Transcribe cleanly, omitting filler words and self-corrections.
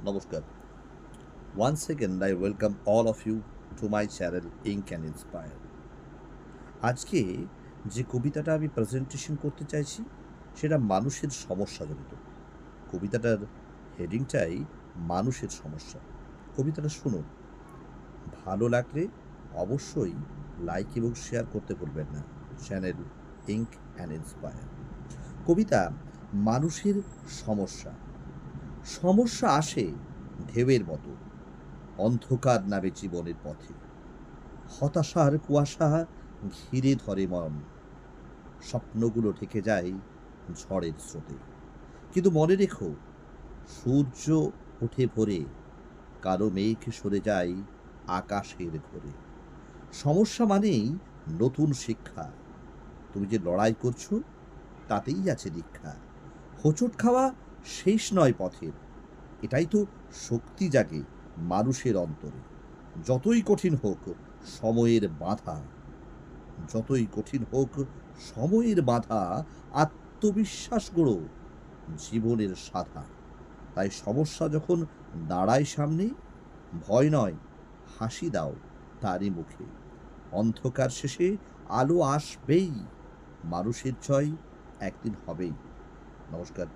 নমস্কার। Once again, I welcome all of you to my channel Ink and Inspire. আজকে যে কবিতাটা আমি প্রেজেন্টেশন করতে চাইছি সেটা মানুষের সমস্যাজনিত। কবিতাটার হেডিংটাই মানুষের সমস্যা। কবিতাটা শুনুন। ভালো লাগলে অবশ্যই লাইক এবং শেয়ার করতে ভুলবেন না। Channel Ink and Inspire. কবিতা মানুষের সমস্যা। সমস্যা আসে ঢেউয়ের মতো, অন্ধকার নামে জীবনের পথে। হতাশার কুয়াশা ঘিরে ধরে মন, স্বপ্নগুলো ঢেকে যায় ঝড়ের স্রোতে। কিন্তু মনে রেখো, সূর্য ওঠে ভোরে, কালো মেঘ সরে যায় আকাশের ঘোরে। সমস্যা মানেই নতুন শিক্ষা। তুমি যে লড়াই করছো তাতেই আছে দীক্ষা। হোঁচট খাওয়া শেষ নয় পথের, এটাই তো শক্তি জাগে মানুষের অন্তরে। যতই কঠিন হোক সময়ের বাধা, যতই কঠিন হোক সময়ের বাধা, আত্মবিশ্বাস গড়ো জীবনের সাধা। তাই সমস্যা যখন দাঁড়ায় সামনে, ভয় নয়, হাসি দাও তারই মুখে। অন্ধকার শেষে আলো আসবেই, মানুষের জয় একদিন হবেই। নমস্কার।